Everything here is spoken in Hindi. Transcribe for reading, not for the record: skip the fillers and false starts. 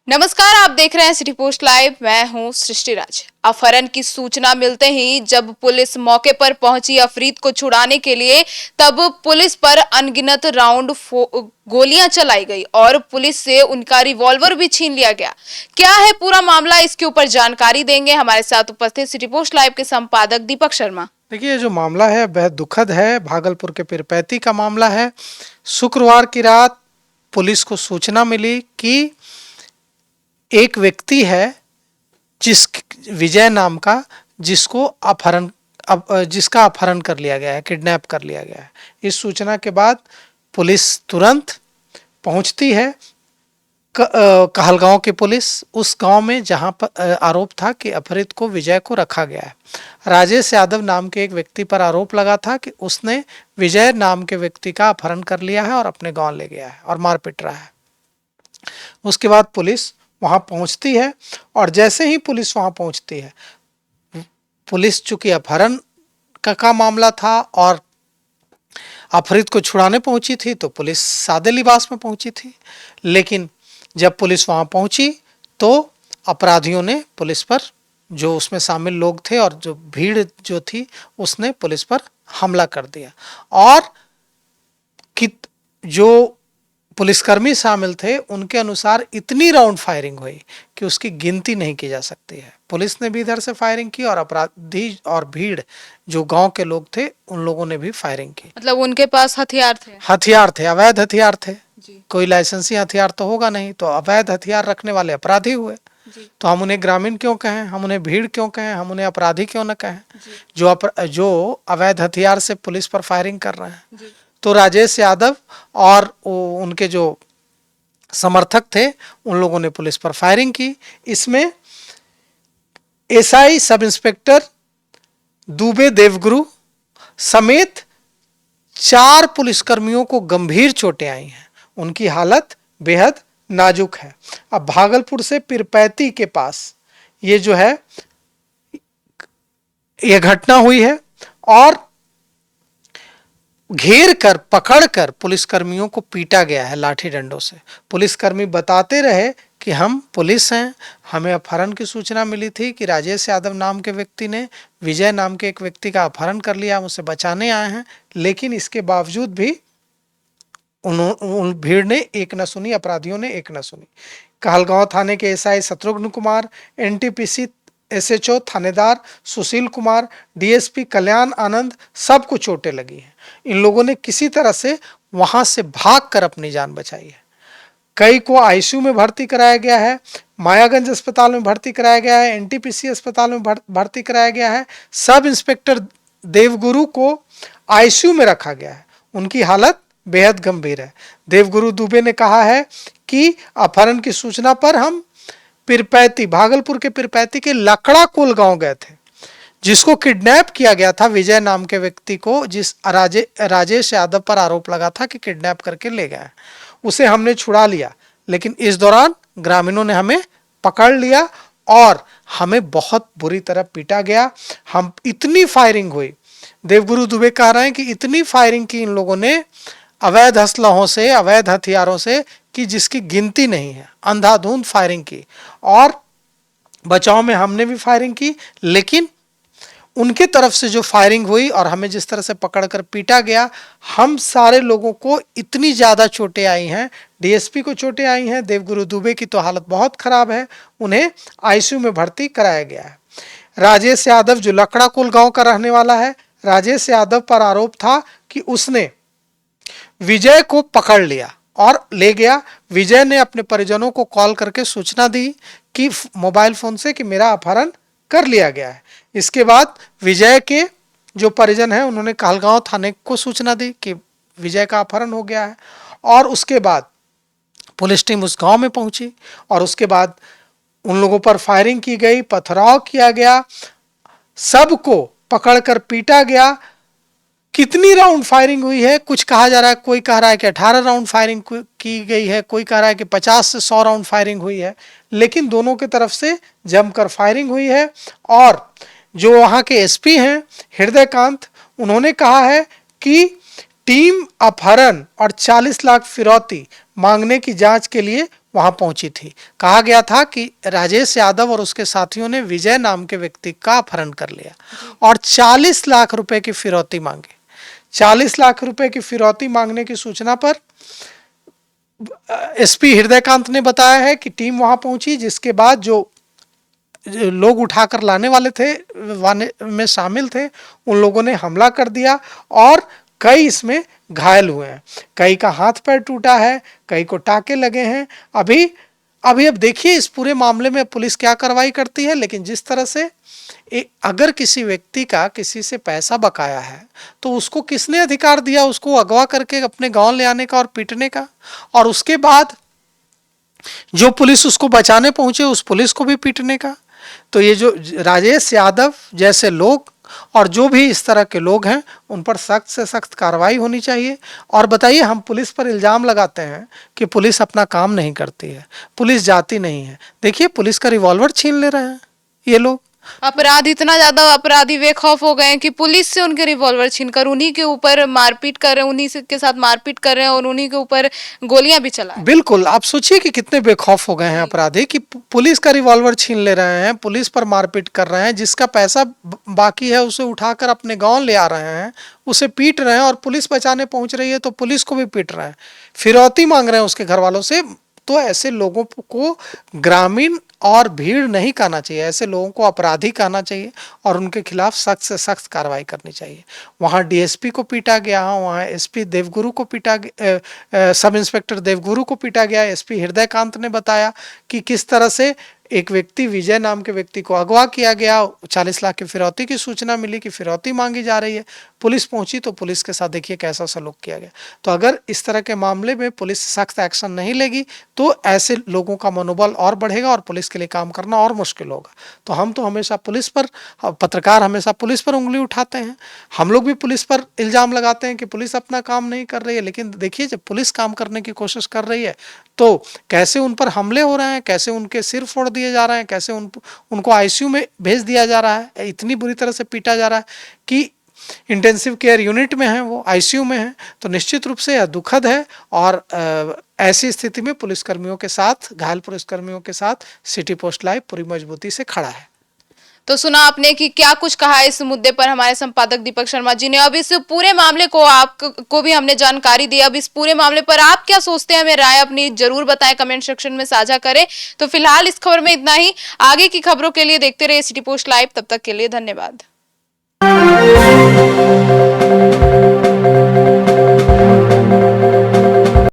नमस्कार, आप देख रहे हैं सिटी पोस्ट लाइव। मैं हूं सृष्टि राज। अपहरण की सूचना मिलते ही जब पुलिस मौके पर पहुंची अफरीद को छुड़ाने के लिए, तब पुलिस पर अनगिनत राउंड गोलियां चलाई गई और पुलिस से उनका रिवॉल्वर भी छीन लिया गया। क्या है पूरा मामला, इसके ऊपर जानकारी देंगे हमारे साथ उपस्थित सिटी पोस्ट लाइव के संपादक दीपक शर्मा। देखिए, ये जो मामला है बेहद दुखद है। भागलपुर के पीरपैंती का मामला है। शुक्रवार की रात पुलिस को सूचना मिली कि एक व्यक्ति है जिस विजय नाम का, जिसका अपहरण कर लिया गया है, किडनैप कर लिया गया है। इस सूचना के बाद पुलिस तुरंत पहुंचती है। कहलगांव की पुलिस उस गांव में जहां पर आरोप था कि अपहृत को विजय को रखा गया है। राजेश यादव नाम के एक व्यक्ति पर आरोप लगा था कि उसने विजय नाम के व्यक्ति का अपहरण कर लिया है और अपने गांव ले गया है और मार पिट रहा है। उसके बाद पुलिस वहां पहुंचती है और जैसे ही पुलिस वहां पहुंचती है, पुलिस चूंकि अपहरण का मामला था और अपहृत को छुड़ाने पहुंची थी, तो पुलिस सादे लिबास में पहुंची थी। लेकिन जब पुलिस वहां पहुंची तो अपराधियों ने पुलिस पर, जो उसमें शामिल लोग थे और जो भीड़ जो थी, उसने पुलिस पर हमला कर दिया और कि जो पुलिसकर्मी शामिल थे उनके अनुसार इतनी राउंड फायरिंग हुई कि उसकी गिनती नहीं की जा सकती है। पुलिस ने भी इधर से फायरिंग की और अपराधी और भीड़ जो गांव के लोग थे उन लोगों ने भी फायरिंग की। मतलब उनके पास हथियार थे? हथियार थे, अवैध हथियार थे जी। कोई लाइसेंसी हथियार तो होगा नहीं, तो अवैध हथियार रखने वाले अपराधी हुए। तो हम उन्हें ग्रामीण क्यों कहें, हम उन्हें भीड़ क्यों कहें, हम उन्हें अपराधी क्यों न कहें जो अवैध हथियार से पुलिस पर फायरिंग कर रहे हैं। तो राजेश यादव और उनके जो समर्थक थे उन लोगों ने पुलिस पर फायरिंग की। इसमें एसआई सब इंस्पेक्टर दुबे देवगुरु समेत 4 पुलिसकर्मियों को गंभीर चोटें आई हैं। उनकी हालत बेहद नाजुक है। अब भागलपुर से पीरपैंती के पास ये जो है ये घटना हुई है और घेर कर पकड़ कर पुलिसकर्मियों को पीटा गया है लाठी डंडों से। पुलिसकर्मी बताते रहे कि हम पुलिस हैं, हमें अपहरण की सूचना मिली थी कि राजेश यादव नाम के व्यक्ति ने विजय नाम के एक व्यक्ति का अपहरण कर लिया, हम उसे बचाने आए हैं। लेकिन इसके बावजूद भी उन भीड़ ने एक न सुनी, अपराधियों ने एक न सुनी। कहलगांव थाने के SI Shatrughan Kumar, NTPC SHO थानेदार सुशील कुमार, डीएसपी कल्याण आनंद, सबको चोटें लगी हैं। इन लोगों ने किसी तरह से वहां से भागकर अपनी जान बचाई है। कई को आईसीयू में भर्ती कराया गया है, मायागंज अस्पताल में भर्ती कराया गया है, एनटीपीसी अस्पताल में भर्ती कराया गया है। सब इंस्पेक्टर देवगुरु को आईसीयू में रखा गया है, उनकी हालत बेहद गंभीर है। देवगुरु दुबे ने कहा है कि अपहरण की सूचना पर हम पीरपैंती, भागलपुर के पीरपैंती के लकड़ा कुल गांव गए थे, जिसको किडनैप किया गया था विजय नाम के व्यक्ति को, जिस राजेश यादव पर आरोप लगा था कि किडनैप करके ले गए। उसे हमने छुड़ा लिया, लेकिन इस दौरान ग्रामीणों ने हमें पकड़ लिया और हमें बहुत बुरी तरह पीटा गया। हम इतनी फायरिंग हुई, देवगुरु दुबे कह रहे हैं कि इतनी फायरिंग की इन लोगों ने अवैध असलहों से, अवैध हथियारों से, कि जिसकी गिनती नहीं है। अंधाधुंध फायरिंग की और बचाव में हमने भी फायरिंग की, लेकिन उनके तरफ से जो फायरिंग हुई और हमें जिस तरह से पकड़कर पीटा गया, हम सारे लोगों को इतनी ज़्यादा चोटें आई हैं। डीएसपी को चोटें आई हैं। देवगुरु दुबे की तो हालत बहुत खराब है, उन्हें आईसीयू में भर्ती कराया गया है। राजेश यादव जो लकड़ा कुल गांव का रहने वाला है, राजेश यादव पर आरोप था कि उसने विजय को पकड़ लिया और ले गया। विजय ने अपने परिजनों को कॉल करके सूचना दी कि मोबाइल फोन से कि मेरा अपहरण कर लिया गया है। इसके बाद विजय के जो परिजन हैं उन्होंने कहलगांव थाने को सूचना दी कि विजय का अपहरण हो गया है और उसके बाद पुलिस टीम उस गांव में पहुंची और उसके बाद उन लोगों पर फायरिंग की गई, पथराव किया गया, सबको पकड़कर पीटा गया। कितनी राउंड फायरिंग हुई है, कुछ कहा जा रहा है, कोई कह रहा है कि 18 राउंड फायरिंग की गई है, कोई कह रहा है कि 50 से 100 राउंड फायरिंग हुई है, लेकिन दोनों की तरफ से जमकर फायरिंग हुई है। और जो वहाँ के एसपी हैं हृदयकांत, उन्होंने कहा है कि टीम अपहरण और 40 लाख फिरौती मांगने की जांच के लिए वहां पहुंची थी। कहा गया था कि राजेश यादव और उसके साथियों ने विजय नाम के व्यक्ति का अपहरण कर लिया और 40 लाख रुपए की फिरौती मांगी। 40 लाख रुपए की फिरौती मांगने की सूचना पर एसपी हृदयकांत ने बताया है कि टीम वहां पहुंची, जिसके बाद जो लोग उठाकर लाने वाले थे वाने में शामिल थे, उन लोगों ने हमला कर दिया और कई इसमें घायल हुए हैं। कई का हाथ पैर टूटा है, कई को टाके लगे हैं। अभी अब देखिए इस पूरे मामले में पुलिस क्या कार्रवाई करती है। लेकिन जिस तरह से अगर किसी व्यक्ति का किसी से पैसा बकाया है तो उसको किसने अधिकार दिया उसको अगवा करके अपने गांव ले आने का और पीटने का, और उसके बाद जो पुलिस उसको बचाने पहुंचे उस पुलिस को भी पीटने का। तो ये जो राजेश यादव जैसे लोग और जो भी इस तरह के लोग हैं उन पर सख्त से सख्त कार्रवाई होनी चाहिए। और बताइए, हम पुलिस पर इल्ज़ाम लगाते हैं कि पुलिस अपना काम नहीं करती है, पुलिस जाती नहीं है। देखिए पुलिस का रिवॉल्वर छीन ले रहे हैं ये लोग। अपराध इतना ज्यादा अपराधी बेखौफ हो गए हैं कि पुलिस से उनके रिवॉल्वर छीनकर उन्हीं के ऊपर मारपीट कर रहे हैं, उन्हीं के साथ मारपीट कर रहे हैं और उन्हीं के ऊपर गोलियां भी चला रहे हैं। बिल्कुल, आप सोचिए कि कितने बेखौफ हो गए हैं अपराधी कि पुलिस का रिवॉल्वर छीन ले रहे हैं, पुलिस पर मारपीट कर रहे हैं, जिसका पैसा बाकी है उसे उठाकर अपने गांव ले आ रहे हैं, उसे पीट रहे हैं और पुलिस बचाने पहुंच रही है तो पुलिस को भी पीट रहे हैं, फिरौती मांग रहे हैं उसके घर वालों से। तो ऐसे लोगों को ग्रामीण और भीड़ नहीं कहना चाहिए, ऐसे लोगों को अपराधी कहना चाहिए और उनके खिलाफ सख्त से सख्त कार्रवाई करनी चाहिए। वहाँ डीएसपी को पीटा गया, वहाँ एसपी देवगुरु को पीटा, सब इंस्पेक्टर देवगुरु को पीटा गया। एसपी हृदयकांत ने बताया कि किस तरह से एक व्यक्ति विजय नाम के व्यक्ति को अगवा किया गया, 40 लाख की फिरौती की सूचना मिली कि फिरौती मांगी जा रही है। पुलिस पहुंची तो पुलिस के साथ देखिए कैसा सलूक किया गया। तो अगर इस तरह के मामले में पुलिस सख्त एक्शन नहीं लेगी तो ऐसे लोगों का मनोबल और बढ़ेगा और पुलिस के लिए काम करना और मुश्किल होगा। तो हम तो हमेशा पुलिस पर, पत्रकार हमेशा पुलिस पर उंगली उठाते हैं, हम लोग भी पुलिस पर इल्ज़ाम लगाते हैं कि पुलिस अपना काम नहीं कर रही है। लेकिन देखिए जब पुलिस काम करने की कोशिश कर रही है तो कैसे उन पर हमले हो रहे हैं, कैसे उनके सिर फोड़ दिए जा रहे हैं, कैसे उनको आईसीयू में भेज दिया जा रहा है, इतनी बुरी तरह से पीटा जा रहा है कि इंटेंसिव केयर यूनिट में है, वो आईसीयू में है। तो निश्चित रूप से यह दुखद है और ऐसी स्थिति में पुलिसकर्मियों के साथ, घायल पुलिसकर्मियों के साथ सिटी पोस्ट लाइव पूरी मजबूती से खड़ा है। तो सुना आपने कि क्या कुछ कहा इस मुद्दे पर हमारे संपादक दीपक शर्मा जी ने। अब इस पूरे मामले को आपको भी हमने जानकारी दी। अब इस पूरे मामले पर आप क्या सोचते हैं, हमें राय अपनी जरूर बताएं, कमेंट सेक्शन में साझा करें। तो फिलहाल इस खबर में इतना ही। आगे की खबरों के लिए देखते रहिए सिटी पोस्ट लाइव। तब तक के लिए धन्यवाद।